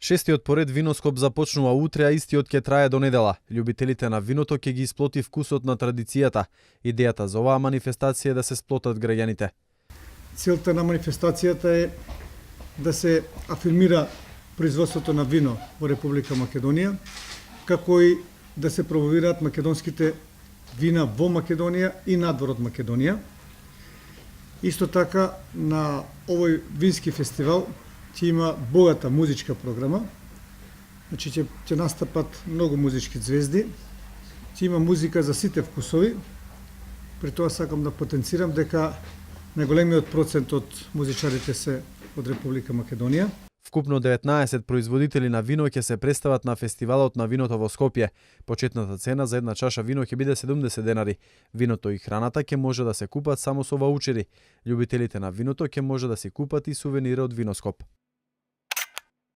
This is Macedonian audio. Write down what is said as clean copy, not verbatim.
Шестиот поред виноскоп започнува утре, а истиот ќе трае до недела. Љубителите на виното ќе ги исплоти вкусот на традицијата. Идејата за оваа манифестација е да се сплотат граѓаните. Целта на манифестацијата е да се афирмира производството на вино во Република Македонија, како и да се промовираат македонските вина во Македонија и надвор од Македонија. Исто така на овој вински фестивал ќе има богата музичка програма. Значи ќе настапат многу музички звезди. Ќе има музика за сите вкусови. При тоа сакам да потенцирам дека најголемиот процент од музичарите се од Република Македонија. Вкупно 19 производители на вино ќе се представат на фестивалот на виното во Скопје. Почетната цена за една чаша вино ќе биде 70 денари. Виното и храната ќе може да се купат само со ваучери. Љубителите на виното ќе може да си купат и сувенири од Виноскоп.